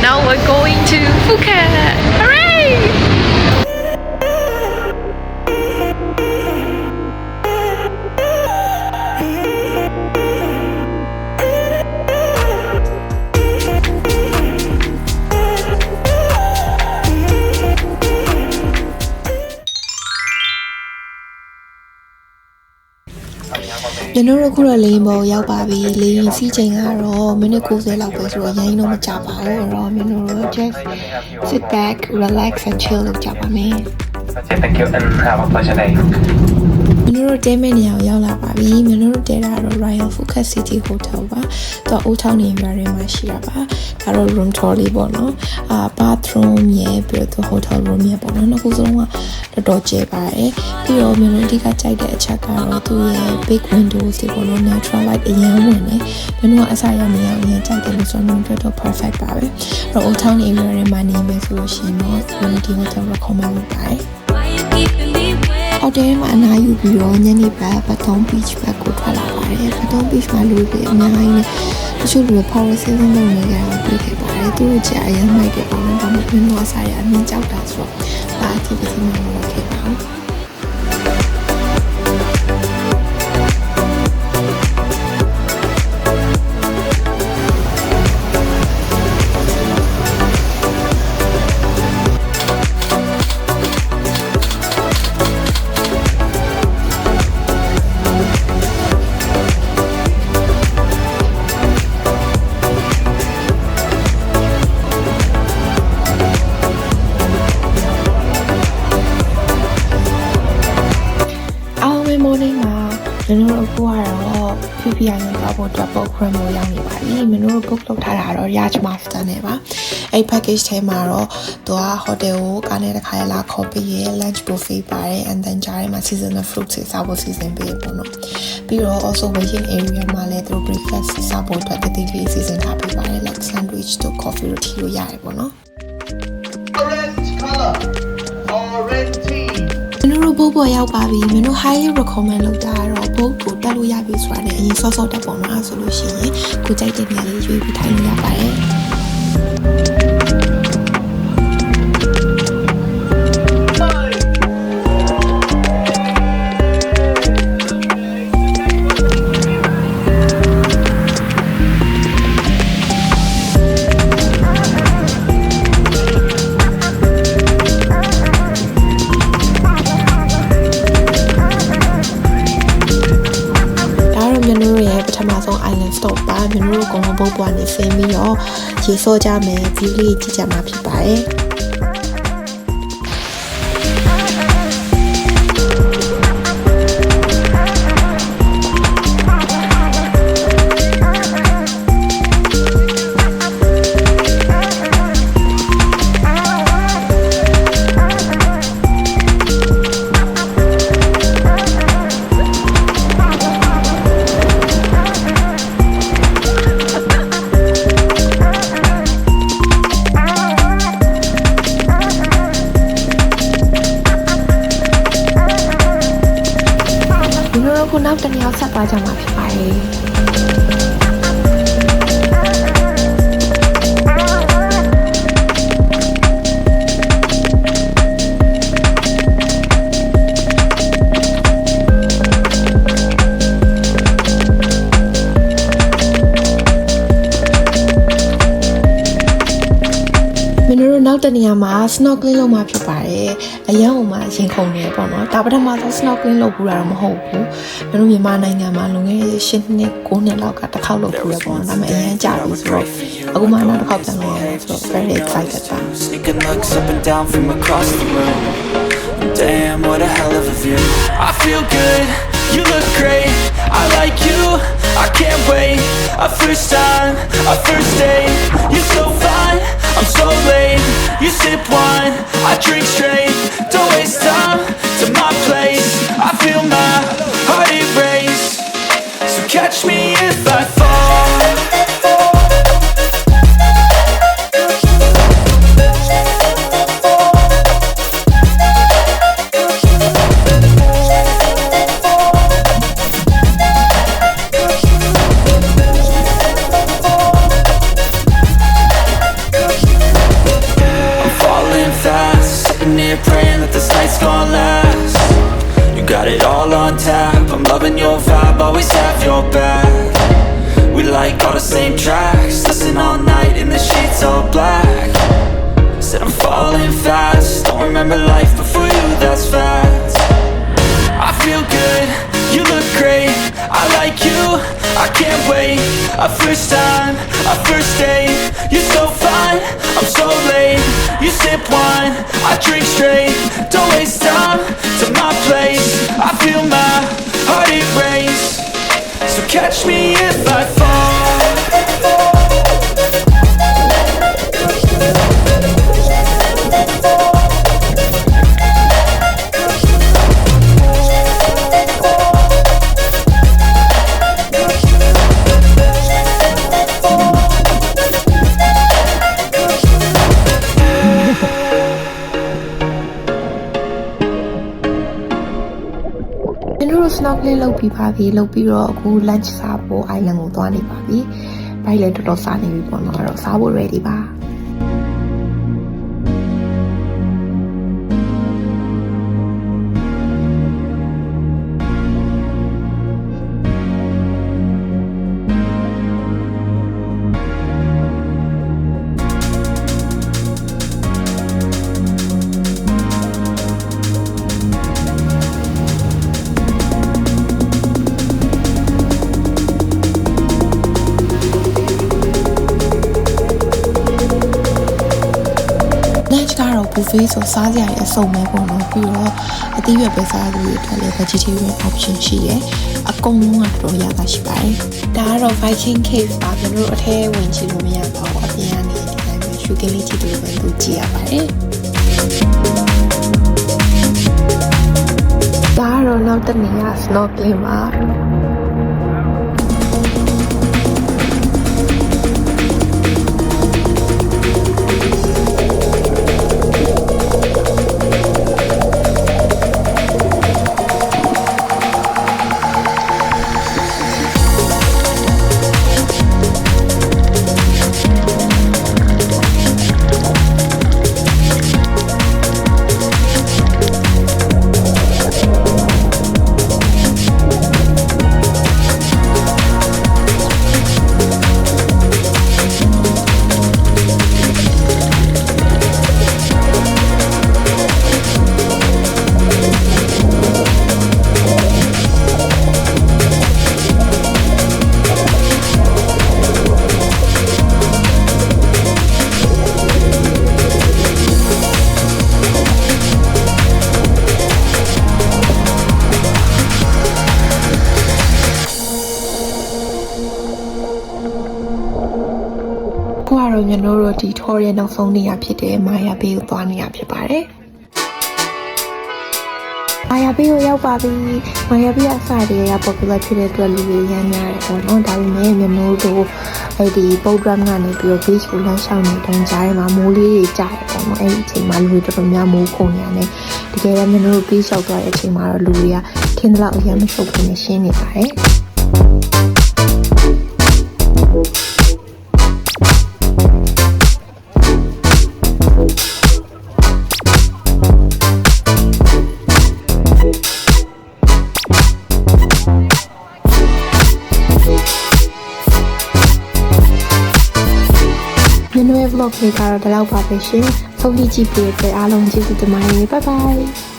now we're going to Phuket. Hooray!ကျွန်တော်တို့ခုတော့လေရင်ပေါ်ရောက်ပါပြီလေရင်စီးချိန်ကတော့မိနစ်90လောက်ပဲဆိုတော့ရိုင်းတော့မကြပါဘူးအဲ့တော့ကျွန်တော်တို့ just sit back relax and chill လုပ်ကြပါမယ် Thank you and have a pleasure day. ကျွန်တော်တို့တဲမဲ့နေရာကိုရောက်လာပါပြီကျွန်တော်တို့တဲတာတော့ Royal Phuket City Hotel ပါတော့အိုးထောင်းနေရာတွေမှာရှိတာပါဒါတော့ room tour လေးပေါ့နော်bathroom ရဲ့ပြီးတော့ hotel room ရဲ့ပေါ့နော်နှစ်ခုစလုံးကတော်တော်ကျယ်ပါတယ်ပြီးတော့ကျွန်တော်အဓိကကြိုက်တဲ့အချက်ကတော့သူ့ရဲ့ big windows တွေပေါ့နော် natural light အရင်ဝင်နေကျွန်တော်ကအစားရနေအောင်အရင်ကြိုက်တယ်လို့ဆိုတော့တော့ perfect ပါပဲအဲ့တော့အိုးထောင်းနေရာတွေမှာနေမယ်ဆိုလို့ရှိရင်တော့ကျွန်တော်ဒီ hotel recommend လုပ်ပါတယ်အော်တဲမှာအနားယူပြီးတော့ညနေပိုင်းဘတ်တုံး beach ဘက်ကိုထွက်လာပါတယ်ဘတ်တုံး beach မှာလူတွေအများကြီးနဲ့တချို့လူတွေ power saving လုပ်နေကြတာတွေ့ခဲ့ပါတယ်သူတို့ကြာအရင်မိုက်တယ်ပေါ့နော်ဒါမှမဟုတ်တော့ဆိုင်ရအမြင်ကြောက်တာဆိုတော့ဒါ activity မှာလုပ်ခဲ့ပါဘူးကျွန်တော်တို့ကတော့ PPI နဲ့တော့ပေါ်တော့ program ကိုရောက်နေပါပြီ။ကျွန်တော်တို့ book လုပ်ထားတာတော့ Yacht Master နဲ့ပါ။အဲ့ package ထဲမှာတော့သူက hotel ကိုကားနဲ့တစ်ခါလာခေါ်ပေးရ lunch buffet ပါတယ် and then ကြားထဲမှာ seasonal fruits တွေစားဖို့စီစဉ်ပေးပေါ့နော်။ပြီးတော့ also waiting area မှာလည်းသူတို့ breakfast စားဖို့အတွက်တတိလေးစီစဉ်ထားပေးပါတယ် like sandwich တို့ coffee တို့ tea တို့ရတယ်ပေါ့နော်။ Orange color. Orange tea. ကျွန်တော်တို့ book ပေါ်ရောက်ပါပြီ။ကျွန်တော် highly recommend လုပ်တာကတော့ book ကိုတက်လို့ရပြီဆိုတာနဲ့အရင်စောစောတက်ပေါ်မှာဆိုလို့ရှိရင်ကိုကြိုက်တဲ့နေရာလေးရွေးပြီးထိုင်လို့ရပါတယ်။island stop ပါကျွန်တော်တို့အကုန်လုံးဘုတ်ပွားနေဆင်းပြီးတော့ရေစောကြမယ် view လေးကြည့်ကြမှာဖြစ်ပါတယ်ခုနောက်တစ်နေ့ဆက်သွားကြမှာဖြစ်ပါတယ်နောက်တနေရာမှာ snorkeling လုပ်မှာဖြစ်ပါတယ်အရန်ဟိုမှာရင်ခုန်နေပေါ့နော်ဒါပထမဆုံး snorkeling လုပ်ဘူးတာတော့မဟုတ်ဘူးကျွန်တော်မြန်မာနိုင်ငံမှာလွန်ခဲ့တဲ့10နှစ်9နှစ်လောက်ကတစ်ခေါက်လုပ်ဘူးရပေါ့နော်ဒါပေမဲ့အရန်ကြာပြီဆိုတော့အခုမှနောက်တစ်ခေါက်ပြန်လုပ်ရမယ်ဆိုတော့ very excited ပါ Sneaking looks up and down from across the room Damn what a hell of a view I feel good you look great I like you I can't wait a first time a first date you're so fine I'm so late you sip wine I drink straight don't waste time to my place I feel my heart erase so catch me if I fall and your vibe, always have your back. We like all the same tracks, listen all night in the sheets all black. Said I'm falling fast, don't remember life before you, that's fact. I feel good, you look great, I like you, I can't wait. A first time, a first date, you're so fine, I'm so late. You sip wine, I drink straight, don't waste time to my place. I feel my heart erase, so catch me if I fall. snorkeling လုပ်ပြီးပါပြီလုပ်ပြီးတော့အခု lunch စားဖို့ island ကိုသွားနေပါပြီ။ဘိုင်လည်းတော်တော်စားနေပြီပေါ့နော်။အဲ့တော့စားဖို့ ready ပါ။buffet ဆိုစားစရာတွေအစုံပဲပေါ့နော်ပြီးတော့အသီးရွက်ပဲစားလို့ရတယ်လည်း vegetarian option ရှိတယ်အကုန်လုံးကတော်ရတာရှိပါတယ်ဒါကတော့ Viking cave ပါကျွန်တော်တို့အထဲဝင်ကြည့်လို့မရပါဘူးအပြင်ကနေဒီတိုင်းပဲရှုခင်းလေးကြည့်လို့ပဲလုပ်ကြည့်ရပါတယ်ဒါကတော့နောက်တစ်နေရာ snorkeling ပါကျွန်တော်တို့ဒီ tour ရဲ့နောက်ဆုံးနေရာဖြစ်တဲ့ Maya Bay ကိုသွားနေရဖြစ်ပါတယ်။ Maya Bay ကိုရောက်ပါပြီ။ Maya Bay အစားတွေက popular ဖြစ်တဲ့အတွက်လူတွေရမ်းများတယ်ပေါ့နော်။ဒါပေမဲ့ကျွန်တော်တို့အဲ့ဒီ program ကနေပြီးတော့ beach ကိုလမ်းလျှောက်နေတိုင်းကြားထဲမှာမိုးလေးတွေကျတယ်ပေါ့နော်။အဲ့ဒီအချိန်မှာလူတွေတော်တော်များမိုးခုန်နေရတယ်။တကယ်တော့ကျွန်တော်တို့ beach ရောက်သွားတဲ့အချိန်မှာတော့လူတွေကထင်းသလောက်အရင်မရှုပ်ဘူးနဲ့ရှင်းနေပါတယ်။vlog လေးကတော့ဒီလောက်ပါပဲရှင်။ဆုံးဖြတ်ကြည့်ပြီးတဲ့အားလုံးကျေးဇူးတင်ပါတယ်။ Bye bye